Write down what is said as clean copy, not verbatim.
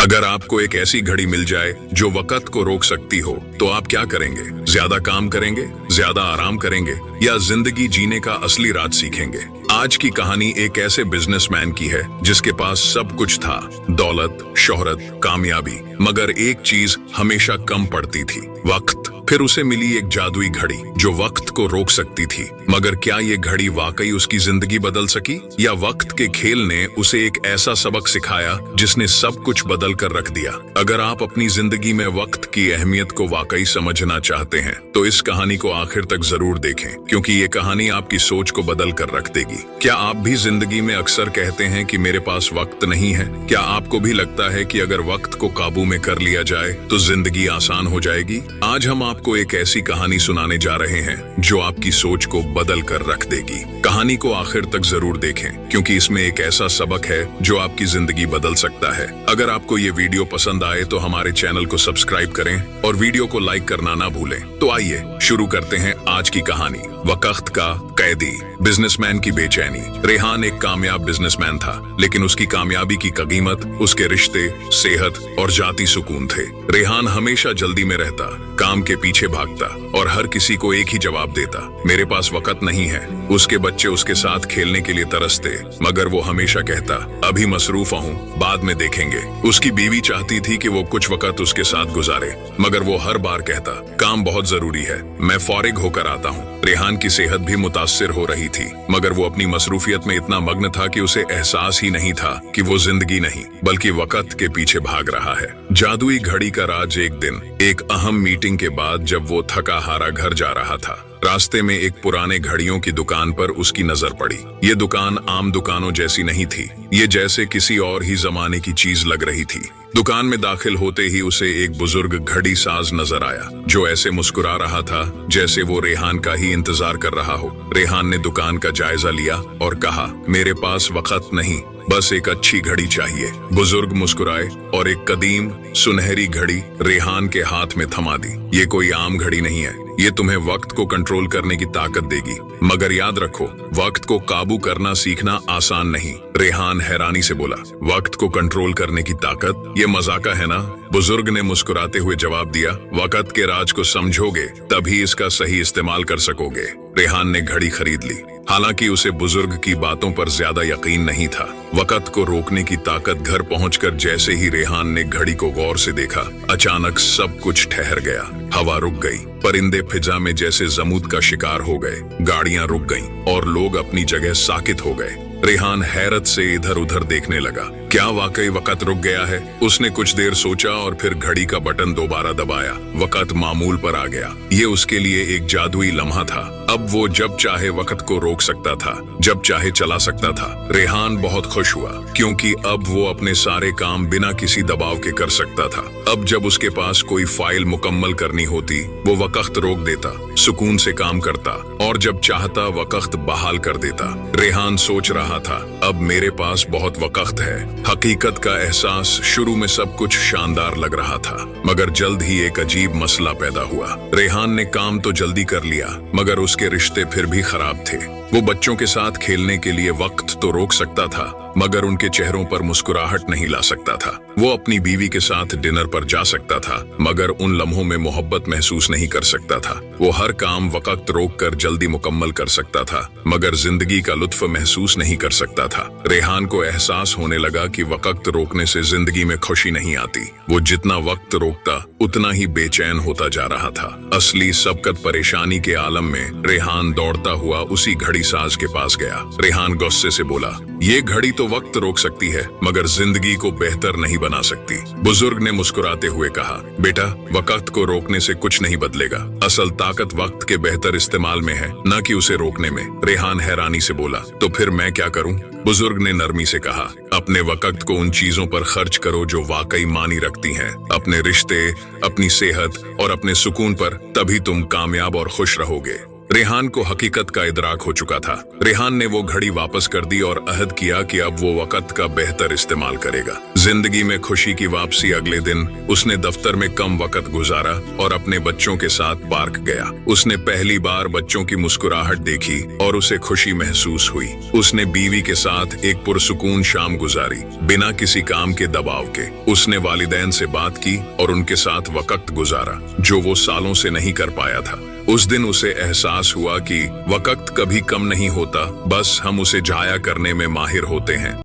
अगर आपको एक ऐसी घड़ी मिल जाए जो वक्त को रोक सकती हो तो आप क्या करेंगे? ज्यादा काम करेंगे, ज्यादा आराम करेंगे या जिंदगी जीने का असली राज सीखेंगे? आज की कहानी एक ऐसे बिजनेसमैन की है जिसके पास सब कुछ था, दौलत, शोहरत, कामयाबी, मगर एक चीज हमेशा कम पड़ती थी, वक्त। फिर उसे मिली एक जादुई घड़ी जो वक्त को रोक सकती थी, मगर क्या ये घड़ी वाकई उसकी जिंदगी बदल सकी या वक्त के खेल ने उसे एक ऐसा सबक सिखाया जिसने सब कुछ बदल कर रख दिया? अगर आप अपनी जिंदगी में वक्त की अहमियत को वाकई समझना चाहते हैं तो इस कहानी को आखिर तक जरूर देखें, क्योंकि ये कहानी आपकी सोच को बदल कर रख देगी। क्या आप भी जिंदगी में अक्सर कहते हैं कि मेरे पास वक्त नहीं है? क्या आपको भी लगता है कि अगर वक्त को काबू में कर लिया जाए तो जिंदगी आसान हो जाएगी? आज हम आपको एक ऐसी कहानी सुनाने जा रहे हैं जो आपकी सोच को बदल कर रख देगी। कहानी को आखिर तक जरूर देखें, क्योंकि इसमें एक ऐसा सबक है जो आपकी जिंदगी बदल सकता है। अगर आपको ये वीडियो पसंद आए तो हमारे चैनल को सब्सक्राइब करें और वीडियो को लाइक करना ना भूलें। तो आइए शुरू करते हैं आज की कहानी। वक्त का कैदी, बिजनेसमैन की बेचैनी। रेहान एक कामयाब बिजनेसमैन था, लेकिन उसकी कामयाबी की कीमत उसके रिश्ते, सेहत और जाती सुकून थे। रेहान हमेशा जल्दी में रहता, काम के पीछे भागता और हर किसी को एक ही जवाब देता, मेरे पास वक्त नहीं है। उसके बच्चे उसके साथ खेलने के लिए तरसते, मगर वो हमेशा कहता, अभी मसरूफ हूँ, बाद में देखेंगे। उसकी बीवी चाहती थी कि वो कुछ वक्त उसके साथ गुजारे, मगर वो हर बार कहता, काम बहुत जरूरी है, मैं फारिग होकर आता हूँ। रेहान की सेहत भी मुतासिर हो रही थी, मगर वो अपनी मसरूफियत में इतना मग्न था कि उसे एहसास ही नहीं था कि वो जिंदगी नहीं बल्कि वक्त के पीछे भाग रहा है। जादुई घड़ी का राज। एक दिन एक अहम मीटिंग के बाद जब वो थका हारा घर जा रहा था, रास्ते में एक पुराने घड़ियों की दुकान पर उसकी नजर पड़ी। ये दुकान आम दुकानों जैसी नहीं थी, ये जैसे किसी और ही जमाने की चीज लग रही थी। दुकान में दाखिल होते ही उसे एक बुजुर्ग घड़ी साज नजर आया जो ऐसे मुस्कुरा रहा था जैसे वो रेहान का ही इंतजार कर रहा हो। रेहान ने दुकान का जायजा लिया और कहा, मेरे पास वक्त नहीं, बस एक अच्छी घड़ी चाहिए। बुजुर्ग मुस्कुराए और एक कदीम सुनहरी घड़ी रेहान के हाथ में थमा दी। ये कोई आम घड़ी नहीं है, ये तुम्हें वक्त को कंट्रोल करने की ताकत देगी, मगर याद रखो, वक्त को काबू करना सीखना आसान नहीं। रेहान हैरानी से बोला, वक्त को कंट्रोल करने की ताकत? ये मजाका है ना? बुजुर्ग ने मुस्कुराते हुए जवाब दिया, वक्त के राज को समझोगे तभी इसका सही इस्तेमाल कर सकोगे। रेहान ने घड़ी खरीद ली, हालांकि उसे बुजुर्ग की बातों पर ज्यादा यकीन नहीं था। वक्त को रोकने की ताकत। घर पहुंचकर जैसे ही रेहान ने घड़ी को गौर से देखा, अचानक सब कुछ ठहर गया। हवा रुक गई, परिंदे फिजा में जैसे जमूद का शिकार हो गए, गाड़ियां रुक गईं और लोग अपनी जगह साकित हो गए। रेहान हैरत से इधर उधर देखने लगा, क्या वाकई वक्त रुक गया है? उसने कुछ देर सोचा और फिर घड़ी का बटन दोबारा दबाया। वक्त मामूल पर आ गया। ये उसके लिए एक जादुई लम्हा था। अब वो जब चाहे वक्त को रोक सकता था, जब चाहे चला सकता था। रेहान बहुत खुश हुआ, क्योंकि अब वो अपने सारे काम बिना किसी दबाव के कर सकता था। अब जब उसके पास कोई फाइल मुकम्मल करनी होती, वो वक्त रोक देता, सुकून से काम करता और जब चाहता वक्त बहाल कर देता। रेहान सोच रहा था, अब मेरे पास बहुत वक्त है। हकीकत का एहसास। शुरू में सब कुछ शानदार लग रहा था, मगर जल्द ही एक अजीब मसला पैदा हुआ। रेहान ने काम तो जल्दी कर लिया, मगर उसके रिश्ते फिर भी खराब थे। वो बच्चों के साथ खेलने के लिए वक्त तो रोक सकता था, मगर उनके चेहरों पर मुस्कुराहट नहीं ला सकता था। वो अपनी बीवी के साथ डिनर पर जा सकता था, मगर उन लम्हों में मोहब्बत महसूस नहीं कर सकता था। वो हर काम वक्त रोक कर जल्दी मुकम्मल कर सकता था, मगर जिंदगी का लुत्फ महसूस नहीं कर सकता था। रेहान को एहसास होने लगा कि वक्त रोकने से जिंदगी में खुशी नहीं आती। वो जितना वक्त रोकता उतना ही बेचैन होता जा रहा था। असली सबकत परेशानी के आलम में रेहान दौड़ता हुआ उसी घड़ी साज के पास गया। रेहान गुस्से से बोला, ये घड़ी तो वक्त रोक सकती है, मगर जिंदगी को बेहतर नहीं बना सकती। बुजुर्ग ने मुस्कुराते हुए कहा, बेटा, वक्त को रोकने से कुछ नहीं बदलेगा। असल ताकत वक्त के बेहतर इस्तेमाल में है, न कि उसे रोकने में। रेहान हैरानी से बोला, तो फिर मैं क्या करूं? बुजुर्ग ने नरमी से कहा, अपने वक्त को उन चीजों पर खर्च करो जो वाकई मानी रखती हैं, अपने रिश्ते, अपनी सेहत और अपने सुकून पर, तभी तुम कामयाब और खुश रहोगे। रेहान को हकीकत का इदराक हो चुका था। रेहान ने वो घड़ी वापस कर दी और अहद किया कि अब वो वक्त का बेहतर इस्तेमाल करेगा। जिंदगी में खुशी की वापसी अगले दिन उसने दफ्तर में कम वक्त गुजारा और अपने बच्चों के साथ पार्क गया। उसने पहली बार बच्चों की मुस्कुराहट देखी और उसे खुशी महसूस हुई। उसने बीवी के साथ एक पुरसुकून शाम गुजारी, बिना किसी काम के दबाव के। उसने वालिदैन से बात की और उनके साथ वक्त गुजारा, जो वो सालों से नहीं कर पाया था। उस दिन उसे एहसास हुआ कि वक्त कभी कम नहीं होता, बस हम उसे जाया करने में माहिर होते हैं।